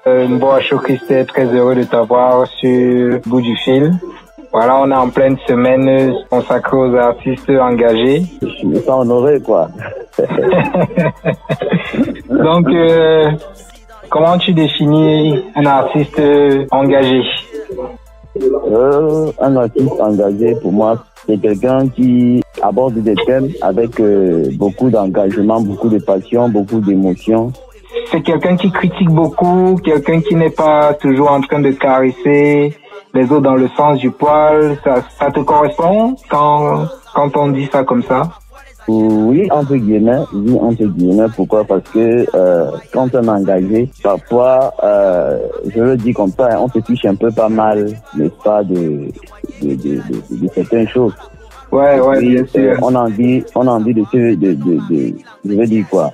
Mboacho Christet, très heureux de t'avoir sur le bout du fil. Voilà, on est en pleine semaine consacrée aux artistes engagés. Je me sens honoré, quoi. Donc, comment tu définis un artiste engagé? Un artiste engagé, pour moi, c'est quelqu'un qui aborde des thèmes avec beaucoup d'engagement, beaucoup de passion, beaucoup d'émotion. C'est quelqu'un qui critique beaucoup, quelqu'un qui n'est pas toujours en train de caresser les autres dans le sens du poil. Ça te correspond quand on dit ça comme ça? Oui, entre guillemets. Pourquoi? Parce que quand on est engagé, parfois, je le dis comme ça, on se fiche un peu pas mal, n'est-ce pas, de certaines choses. Ouais, puis, bien sûr. On a envie je veux dire quoi?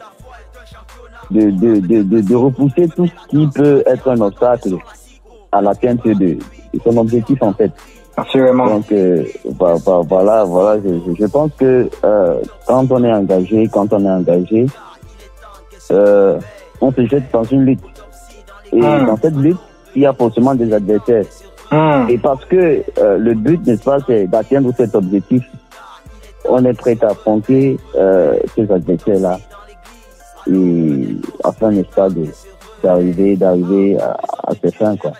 De repousser tout ce qui peut être un obstacle à l'atteinte de son objectif, en fait. Assurément. Donc, voilà, je pense que quand on est engagé, on se jette dans une lutte. Et dans cette lutte, il y a forcément des adversaires. Et parce que le but, n'est-ce pas, c'est d'atteindre cet objectif, on est prêt à affronter ces adversaires-là. Et afin, n'est-ce pas, d'arriver à ses fins, quoi.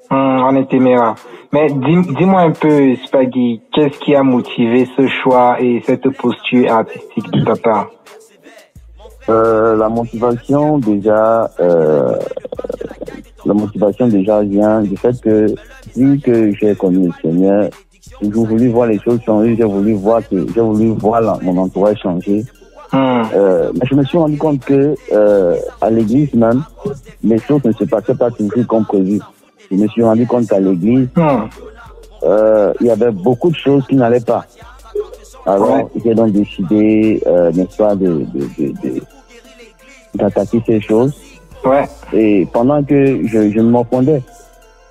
On est téméraire. Mais dis-moi un peu, Spaggy, qu'est-ce qui a motivé ce choix et cette posture artistique de ta part? La motivation déjà vient du fait que, vu que j'ai connu le Seigneur, j'ai voulu voir les choses changer, j'ai voulu voir mon entourage changer. Mais je me suis rendu compte que à l'église même, les choses ne se passaient pas toujours comme prévu. Je me suis rendu compte qu'à l'église, il y avait beaucoup de choses qui n'allaient pas. Alors, j'ai donc décidé, n'est-ce pas, d'attaquer ces choses. Ouais. Et pendant que je me morfondais,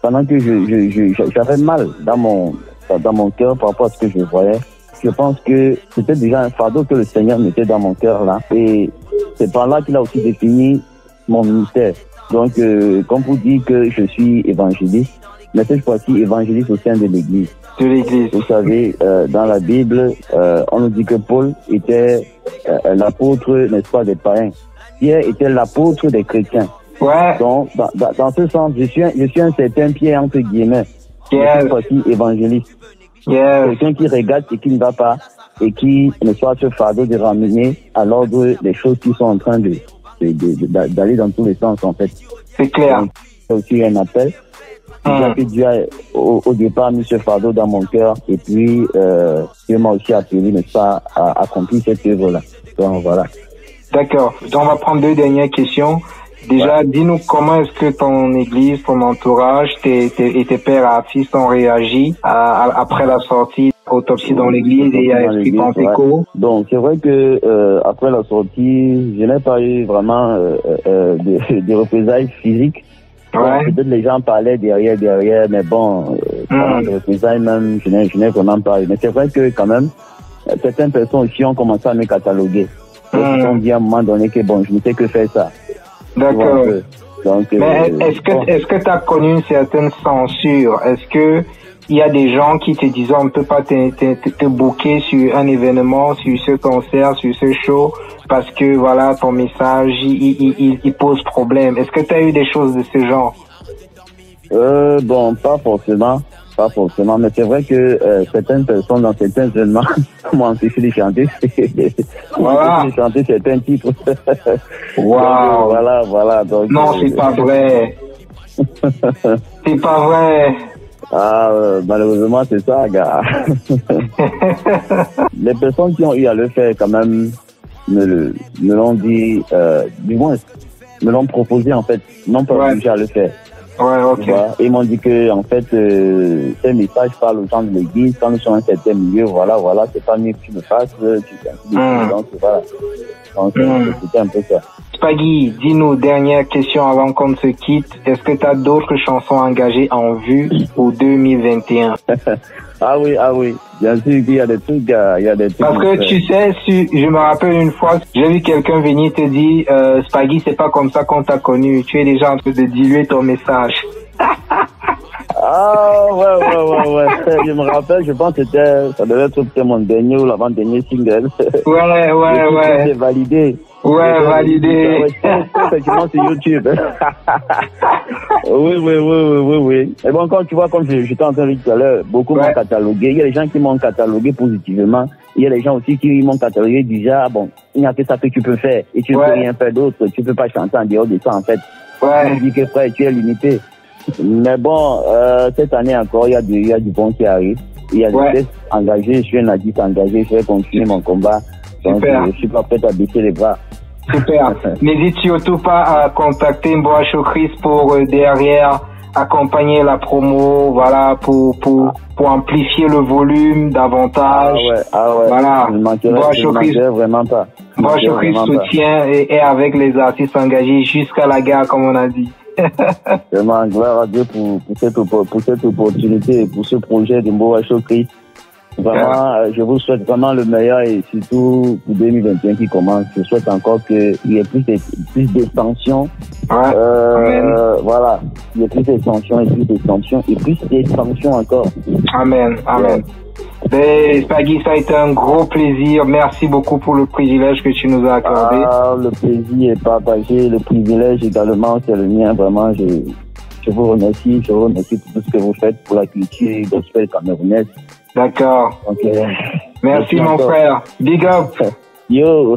pendant que j'avais mal dans mon cœur par rapport à ce que je voyais, je pense que c'était déjà un fardeau que le Seigneur mettait dans mon cœur là. Et c'est par là qu'il a aussi défini mon ministère. Donc, comme vous dites que je suis évangéliste, mais cette fois-ci évangéliste au sein de l'Église. De l'Église. Vous savez, dans la Bible, on nous dit que Paul était l'apôtre, n'est-ce pas, des païens. Pierre était l'apôtre des chrétiens. Ouais. Donc, dans ce sens, je suis un certain Pierre, entre guillemets. Yeah. Cette fois-ci évangéliste. Yeah. Quelqu'un qui regarde ce qui ne va pas et qui, n'est-ce pas, ce fardeau de ramener à l'ordre des choses qui sont en train d'aller dans tous les sens, en fait. C'est clair. Donc, c'est aussi un appel. Dieu a au départ mis ce fardeau dans mon cœur et puis Dieu m'a aussi appelé, n'est-ce pas, à accomplir cette œuvre-là. Donc voilà. D'accord. Donc on va prendre deux dernières questions. Déjà, dis-nous comment est-ce que ton église, ton entourage, tes pères artistes ont réagi après la sortie Autopsie dans l'église et à Esprit Pentecôte. Donc c'est vrai que après la sortie, je n'ai pas eu vraiment de représailles physiques. Ouais. Peut-être les gens parlaient derrière, mais bon, de représailles même, je n'ai vraiment pas eu. Mais c'est vrai que quand même, certaines personnes aussi ont commencé à me cataloguer. Ils ont dit à un moment donné que bon, je ne sais que faire ça. D'accord. Donc, mais est-ce que tu as connu une certaine censure? Est-ce que il y a des gens qui te disent on ne peut pas te booker sur un événement, sur ce concert, sur ce show parce que voilà ton message il pose problème? Est-ce que tu as eu des choses de ce genre? Bon, pas forcément, mais c'est vrai que certaines personnes dans certains événements m'ont empêché de chanter. Voilà. De chanter certains titres. Wow. Voilà. Donc, non, c'est pas vrai. C'est pas vrai. Malheureusement, c'est ça, gars. Les personnes qui ont eu à le faire, quand même, me l'ont dit, du moins, me l'ont proposé, en fait, non pas obligé à le faire. Ouais, ok. Ils m'ont dit que, en fait, ces messages parlent aux gens de l'église, quand nous sommes dans un certain milieu, voilà, c'est pas mieux que tu le fasses, donc voilà. Donc, c'était un peu ça. Spaggy, dis-nous, dernière question avant qu'on se quitte. Est-ce que tu as d'autres chansons engagées en vue pour 2021? Ah oui. Bien sûr qu'il y a des trucs, Parce que tu sais, je me rappelle une fois, j'ai vu quelqu'un venir te dire, Spaggy, c'est pas comme ça qu'on t'a connu. Tu es déjà en train de diluer ton message. Ah, ouais. Je me rappelle, je pense que ça devait être mon dernier ou l'avant-dernier single. Ouais. C'est validé. Ouais, validé. Effectivement sur YouTube. Oui. Et bon, quand tu vois, comme j'étais en train de dire tout à l'heure, beaucoup m'ont catalogué. Il y a des gens qui m'ont catalogué positivement. Il y a des gens aussi qui m'ont catalogué déjà, bon, il n'y a que ça que tu peux faire. Et tu ne peux rien faire d'autre. Tu ne peux pas chanter en dehors de ça, en fait. Ouais. On dit que frère, tu es limité. Mais bon, cette année encore, il y a du bon qui arrive. Il y a des tests engagés. Je suis un artiste engagé. Je vais continuer mon combat. Donc, je suis pas prêt à baisser les bras. Super. N'hésite surtout pas à contacter Mboa Chris pour derrière accompagner la promo, voilà, pour amplifier le volume davantage. Ah ouais. Voilà. Je ne manquerai vraiment pas. Mboa Chris soutient et avec les artistes engagés jusqu'à la gare, comme on a dit. Vraiment, gloire à Dieu pour cette opportunité, pour ce projet de Mboa Chris. Vraiment, je vous souhaite vraiment le meilleur et surtout pour 2021 qui commence. Je souhaite encore qu'il y ait plus d'extension. Voilà. Il y ait plus d'extension et plus d'extension encore. Amen. Ben, Spaggy, ça a été un gros plaisir. Merci beaucoup pour le privilège que tu nous as accordé. Le plaisir est partagé. Le privilège également, c'est le mien. Vraiment, je vous remercie. Je vous remercie pour tout ce que vous faites pour la culture gospel camerounaise. D'accord. Okay. Merci mon frère. Big up. Yo.